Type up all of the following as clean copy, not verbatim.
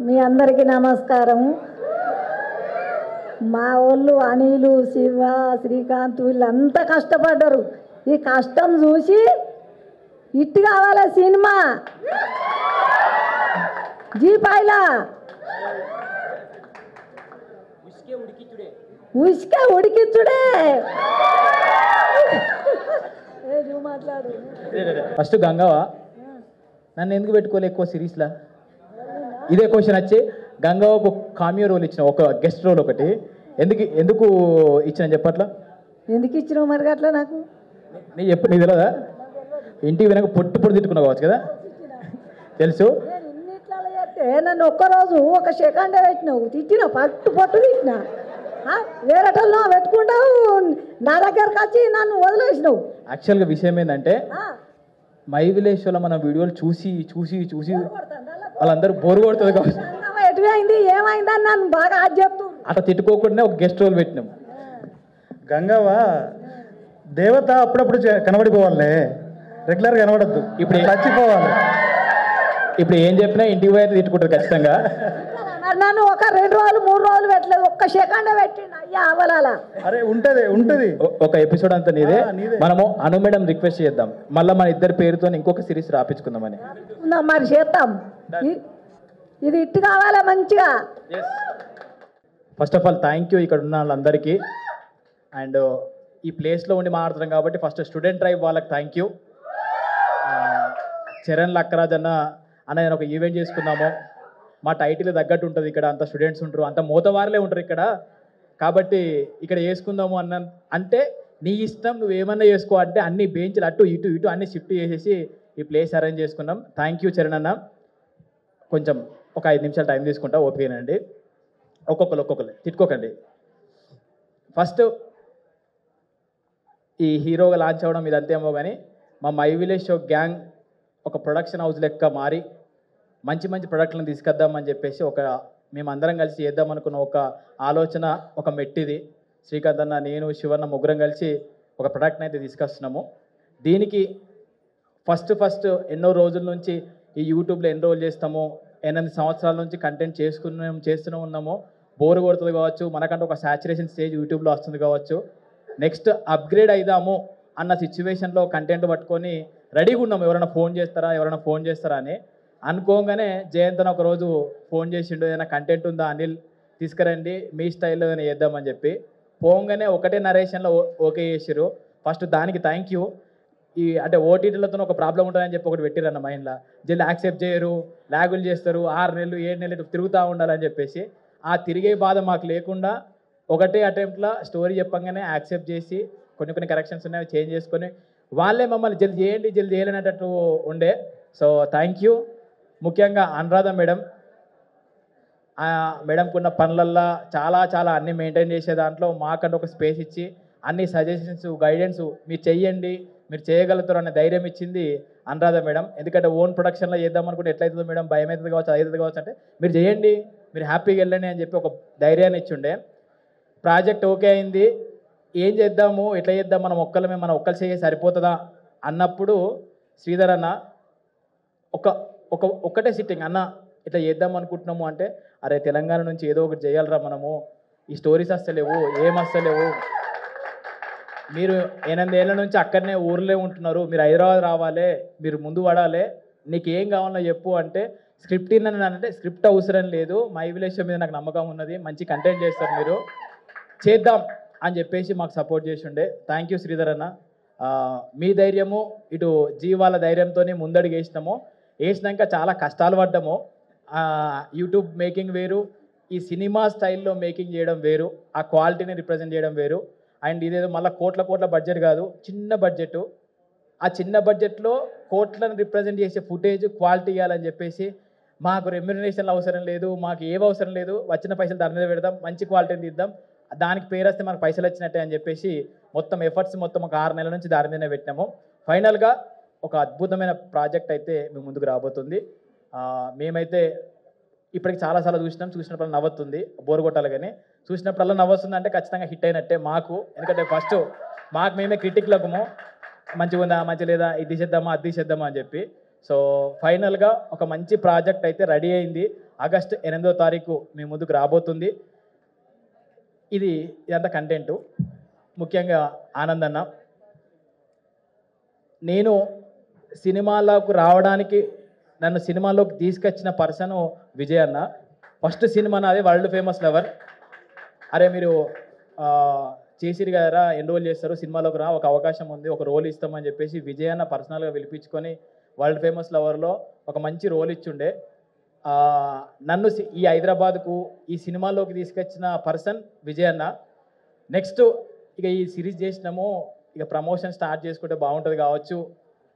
మీ అందరికీ నమస్కారం. మా వాళ్ళు అనిలు, శివ, శ్రీకాంత్ వీళ్ళంతా కష్టపడ్డారు. ఈ కష్టం చూసి ఇట్టు కావాలి సినిమా జీపాయిలా ఉసుకే ఉడికిచ్చుడే. మాట్లాడు. ఫస్ట్ గంగవ్వ నన్ను ఎందుకు పెట్టుకోలే ఎక్కువ సిరీస్లా? ఇదే క్వశ్చన్ వచ్చి గంగవ్వకు కామియో రోల్ ఇచ్చిన, ఒక గెస్ట్ రోల్ ఒకటి ఎందుకు ఎందుకు ఇచ్చిన చెప్పట్లా? ఎందుకు ఇచ్చినావు మరి అట్లా? నాకు నీ చెప్పు, నీ తెలియదా? ఇంటికి వెనక పొట్టు పొట్టు తిట్టుకున్నావు కావచ్చు కదా, తెలుసు. నేను ఇన్నిట్లా చేస్తే నన్ను ఒక్కరోజు ఒక సెకండ్ పెట్టినావు, తిట్టినా, పట్టు పట్టు తిట్టినా. వేరేటల్లో పెట్టుకుంటావు, నా దగ్గరకు వచ్చి నన్ను వదిలేసినావు. యాక్చువల్గా విషయం ఏంటంటే మై విలేజ్లో మన వీడియోలు చూసి చూసి చూసి వాళ్ళందరూ బోరు కొడుతుంది కావచ్చు. ఎటువైంది ఏమైందని నన్ను బాగా అది చెప్తూ అట్లా తిట్టుకోకుండా ఒక గెస్ట్ రోల్ పెట్టినాం. గంగవ్వ దేవత అప్పుడప్పుడు కనబడిపోవాలి, రెగ్యులర్ కనబడద్దు. ఇప్పుడు చచ్చిపోవాలి. ఇప్పుడు ఏం చెప్పినా ఇంటికి పోయి తిట్టుకుంటారు ఖచ్చితంగా. మరి నన్ను ఒక 2 రోజులు 3 రోజులు పెట్టలేదు, ఒక్క సెకండ్ పెట్టిండు. అయ్యా అవలాలా. అరే ఉంటది ఉంటది ఒక ఎపిసోడ్ అంతా నీదే. మనము అను మేడం రిక్వెస్ట్ చేద్దాం, మళ్ళీ మన ఇద్దరి పేరుతో ఇంకొక సిరీస్ రాపించుకుందామని. మరి చేస్తాం. ఇది ఇట్టు కావాలా మంచిగా. First of all thank you ఇక్కడ ఉన్న వాళ్ళందరికీ. అండ్ ఈ ప్లేస్లో ఉండి మాట్లాడుతున్నాం కాబట్టి ఫస్ట్ స్టూడెంట్ ట్రైబ్ వాళ్ళకి థ్యాంక్ యూ. చరణ్ లక్కరాజ్ అన్న నేను ఒక ఈవెంట్ చేసుకున్నాము. మా టైటిల్ తగ్గట్టు ఉంటుంది, ఇక్కడ అంత స్టూడెంట్స్ ఉంటారు, అంత మోతవారులే ఉంటారు ఇక్కడ, కాబట్టి ఇక్కడ చేసుకుందాము అంటే నీ ఇష్టం, నువ్వు ఏమన్నా చేసుకో అంటే అన్ని బెంచ్లు అటు ఇటు ఇటు అన్ని షిఫ్ట్ చేసేసి ఈ ప్లేస్ అరేంజ్ చేసుకున్నాం. థ్యాంక్ యూ చరణ్ అన్న. కొంచెం ఒక 5 నిమిషాలు టైం తీసుకుంటా, ఓకేనండి. ఒక్కొక్కరు తిట్టుకోకండి. ఫస్ట్ ఈ హీరోగా లాంచ్ అవ్వడం ఇదంతేమో కానీ మా మై విలేజ్ షో గ్యాంగ్ ఒక ప్రొడక్షన్ హౌస్ లెక్క మారి మంచి మంచి ప్రొడక్ట్లను తీసుకొద్దామని చెప్పేసి మేమందరం కలిసి చేద్దామనుకున్న ఒక ఆలోచన, ఒక మెట్టిది. శ్రీకాంత్ అన్న, నేను, శివన్న ముగ్గురం కలిసి ఒక ప్రొడక్ట్ని అయితే తీసుకొస్తున్నాము. దీనికి ఫస్ట్ ఎన్నో రోజుల నుంచి ఈ యూట్యూబ్లో ఎన్రోల్ చేస్తాము, 8 సంవత్సరాల నుంచి కంటెంట్ చేస్తూనే ఉన్నాము. బోర్ కొడుతుంది కావచ్చు, మనకంటే ఒక సాచురేషన్ స్టేజ్ యూట్యూబ్లో వస్తుంది కావచ్చు. నెక్స్ట్ అప్గ్రేడ్ అయిదాము అన్న సిచ్యువేషన్లో కంటెంట్ పట్టుకొని రెడీగా ఉన్నాము. ఎవరైనా ఫోన్ చేస్తారా అని అనుకోగానే జయంత్ అని ఒకరోజు ఫోన్ చేసిండు, ఏదైనా కంటెంట్ ఉందా అనిల్ తీసుకురండి, మీ స్టైల్లో ఏదైనా చేద్దామని చెప్పి. పోగానే ఒకటే నరేషన్లో ఓకే చేసిర్రు. ఫస్ట్ దానికి థ్యాంక్ యూ. అంటే ఓటీటీలతో ఒక ప్రాబ్లం ఉంటుందని చెప్పి ఒకటి పెట్టిరన్న మైండ్లో, జల్ది యాక్సెప్ట్ చేయరు, ల్యాగులు చేస్తారు, 6 నెలలు 7 నెలలు తిరుగుతూ ఉండాలని చెప్పేసి. ఆ తిరిగే బాధ మాకు లేకుండా ఒకటే అటెంప్ట్లో స్టోరీ చెప్పంగానే యాక్సెప్ట్ చేసి కొన్ని కరెక్షన్స్ ఉన్నాయి చేంజ్ చేసుకొని వాళ్ళే మమ్మల్ని జల్ది చేయాలనేటట్టు ఉండే. So thank you. ముఖ్యంగా అనురాధ మేడంకున్న పనులల్లో చాలా అన్నీ మెయింటైన్ చేసే దాంట్లో మాకంటే ఒక స్పేస్ ఇచ్చి అన్ని సజెషన్స్, గైడెన్స్ మీరు చెయ్యండి, మీరు చేయగలుగుతారు అనే ధైర్యం ఇచ్చింది అనురాధ మేడం. ఎందుకంటే ఓన్ ప్రొడక్షన్లో చేద్దాం అనుకుంటే ఎట్లయితుందో మేడం, భయం అవుతుంది కావచ్చు, అవుతుంది కావచ్చు అంటే మీరు చేయండి, మీరు హ్యాపీగా వెళ్ళండి అని చెప్పి ఒక ధైర్యాన్ని ఇచ్చిండే. ప్రాజెక్ట్ ఓకే అయింది, ఏం చేద్దాము, ఎట్లా చేద్దాం, మనం ఒక్కరు చేయ సరిపోతుందా అన్నప్పుడు శ్రీధర్ అన్న ఒక్కటే సిట్టింగ్, అన్న ఇట్లా చేద్దాం అనుకుంటున్నాము అంటే, అరే తెలంగాణ నుంచి ఏదో ఒకటి చేయాలరా మనము, ఈ స్టోరీస్ వస్తలేవు, ఏం వస్తలేవు, మీరు 8 ఏళ్ళ నుంచి అక్కడనే ఊర్లే ఉంటున్నారు, మీరు హైదరాబాద్ రావాలి, మీరు ముందు పడాలి, నీకు ఏం కావాలో చెప్పు అంటే స్క్రిప్ట్ అంటే స్క్రిప్ట్ అవసరం లేదు, మై విలేజ్ మీద నాకు నమ్మకం ఉన్నది, మంచి కంటెంట్ చేస్తారు, మీరు చేద్దాం అని చెప్పేసి మాకు సపోర్ట్ చేసి ఉండే. థ్యాంక్ యూ శ్రీధర్ అన్న. మీ ధైర్యము, ఇటు జీవాల ధైర్యంతోనే ముందడుగు వేసినాక చాలా కష్టాలు పడ్డాము. యూట్యూబ్ మేకింగ్ వేరు, ఈ సినిమా స్టైల్లో మేకింగ్ చేయడం వేరు, ఆ క్వాలిటీని రిప్రజెంట్ చేయడం వేరు. అండ్ ఇదేదో మళ్ళీ కోట్ల బడ్జెట్ కాదు, చిన్న బడ్జెట్. ఆ చిన్న బడ్జెట్లో కోట్లను రిప్రజెంట్ చేసే ఫుటేజ్ క్వాలిటీ ఇవ్వాలని చెప్పేసి మాకు రెమ్యునరేషన్లు అవసరం లేదు, మాకు ఏవి అవసరం లేదు, వచ్చిన పైసలు దాని మీద పెడదాం, మంచి క్వాలిటీని తీద్దాం, దానికి పేరు వస్తే మనకు పైసలు వచ్చినట్టే అని చెప్పేసి మొత్తం ఎఫర్ట్స్ మొత్తం ఒక 6 నెలల నుంచి దాని మీదనే పెట్టినాము. ఫైనల్గా ఒక అద్భుతమైన ప్రాజెక్ట్ అయితే మేము ముందుకు రాబోతుంది. మేమైతే ఇప్పటికి చాలాసార్లు చూసినప్పుడు నవ్వుతుంది, బోరు కొట్టాలి, కానీ చూసినప్పుడల్లా నవ్వుతుంది అంటే ఖచ్చితంగా హిట్ అయినట్టే మాకు. ఎందుకంటే ఫస్ట్ మాకు మేమే క్రిటిక్లకము, మంచిగా ఉందా, మంచి లేదా, ఇది తీసేద్దామా, అది తీసేద్దామా అని చెప్పి. సో ఫైనల్గా ఒక మంచి ప్రాజెక్ట్ అయితే రెడీ అయింది. ఆగస్టు 8వ తారీఖు మీ ముందుకు రాబోతుంది. ఇదంతా కంటెంటు. ముఖ్యంగా ఆనంద్ అన్న, నేను సినిమాలోకి రావడానికి నన్ను సినిమాలోకి తీసుకొచ్చిన పర్సన్ విజయ్ అన్న. ఫస్ట్ సినిమా నాది వరల్డ్ ఫేమస్ లవర్. అరే మీరు చేసిరు కదరా, ఎన్రోల్ చేస్తారు, సినిమాలోకి రా, ఒక అవకాశం ఉంది, ఒక రోల్ ఇస్తామని చెప్పేసి విజయ్ అన్న పర్సనల్గా పిలిపించుకొని వరల్డ్ ఫేమస్ లవర్లో ఒక మంచి రోల్ ఇచ్చుండే. నన్ను ఈ హైదరాబాద్కు ఈ సినిమాలోకి తీసుకొచ్చిన పర్సన్ విజయ్ అన్న. నెక్స్ట్ ఇక ఈ సిరీస్ చేసినాము, ఇక ప్రమోషన్ స్టార్ట్ చేసుకుంటే బాగుంటుంది కావచ్చు,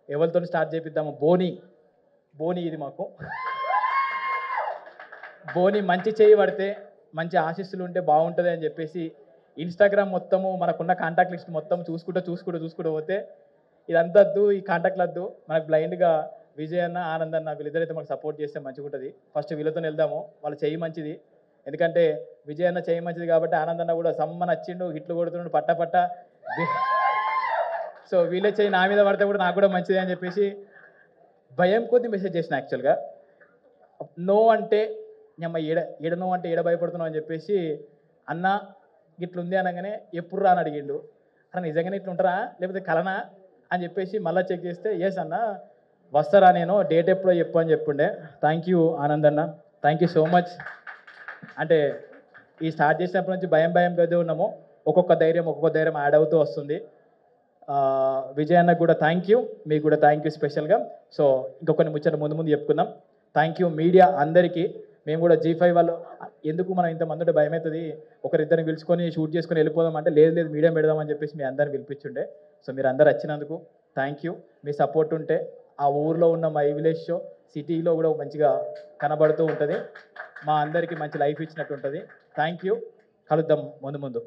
ఎవరితో స్టార్ట్ చేపిద్దాము, బోని ఇది మాకు బోని మంచి చేయి పడితే మంచి ఆశీస్సులు ఉంటే బాగుంటుంది అని చెప్పేసి ఇన్స్టాగ్రామ్ మొత్తము మనకున్న కాంటాక్ట్ లిస్ట్ మొత్తం చూసుకుంటూ పోతే ఇదంతా వద్దు, ఈ కాంటాక్ట్లు వద్దు, మనకు బ్లైండ్గా విజయ్ అన్న ఆనంద్ అన్న వీళ్ళిద్దరైతే మనకు సపోర్ట్ చేస్తే మంచిగా ఉంటుంది. ఫస్ట్ వీళ్ళతో వెళ్దాము, వాళ్ళ చెయ్యి మంచిది. ఎందుకంటే విజయ్ అన్న చెయ్యి మంచిది కాబట్టి ఆనంద్ అన్న కూడా సమ్మని వచ్చిండు, హిట్లు కొడుతుండు పట్ట. సో వీళ్ళే చెయ్యి నా మీద పడితే కూడా నాకు కూడా మంచిది అని చెప్పేసి భయం కొద్ది మెసేజ్ చేసిన. యాక్చువల్గా నో అంటే అమ్మ ఏడ నో అంటే ఏడ భయపడుతున్నావు అని చెప్పేసి అన్న ఇట్లుంది అనగానే ఎప్పుడు రా అని అడిగిండు. అన్న నిజంగానే ఇట్లుంటారా లేకపోతే కలనా అని చెప్పేసి మళ్ళీ చెక్ చేస్తే ఎస్ అన్న వస్తారా, నేను డేట్ ఎప్పుడో చెప్పు అని చెప్పుండే. థ్యాంక్ యూ ఆనంద్ అన్న, థ్యాంక్ యూ సో మచ్. అంటే ఈ స్టార్ట్ చేసినప్పటి నుంచి భయంగా ఉన్నాము, ఒక్కొక్క ధైర్యం యాడ్ అవుతూ వస్తుంది. విజయ్ అన్నకు కూడా థ్యాంక్ యూ, మీకు కూడా థ్యాంక్ యూ స్పెషల్గా. సో ఇంకొన్ని ముచ్చట ముందు చెప్పుకుందాం. థ్యాంక్ యూ మీడియా అందరికీ. మేము కూడా G5 వాళ్ళు ఎందుకు మనం ఇంతమంది ఉంటే భయం అవుతుంది, ఒకరిద్దరిని పిలుచుకొని షూట్ చేసుకొని వెళ్ళిపోదాం అంటే లేదు మీడియం పెడదామని చెప్పేసి మీ అందరిని పిలిపించుండే. సో మీరు అందరు వచ్చినందుకు థ్యాంక్ యూ. మీ సపోర్ట్ ఉంటే ఆ ఊర్లో ఉన్న మా విలేజ్ షో సిటీలో కూడా మంచిగా కనబడుతూ ఉంటుంది, మా అందరికీ మంచి లైఫ్ ఇచ్చినట్టు ఉంటుంది. Thank you. కలుద్దాం ముందు.